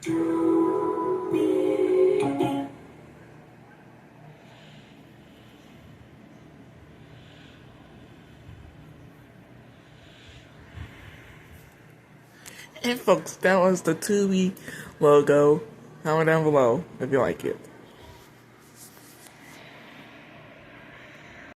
And folks, that was the Tubi logo. Comment down below if you like it.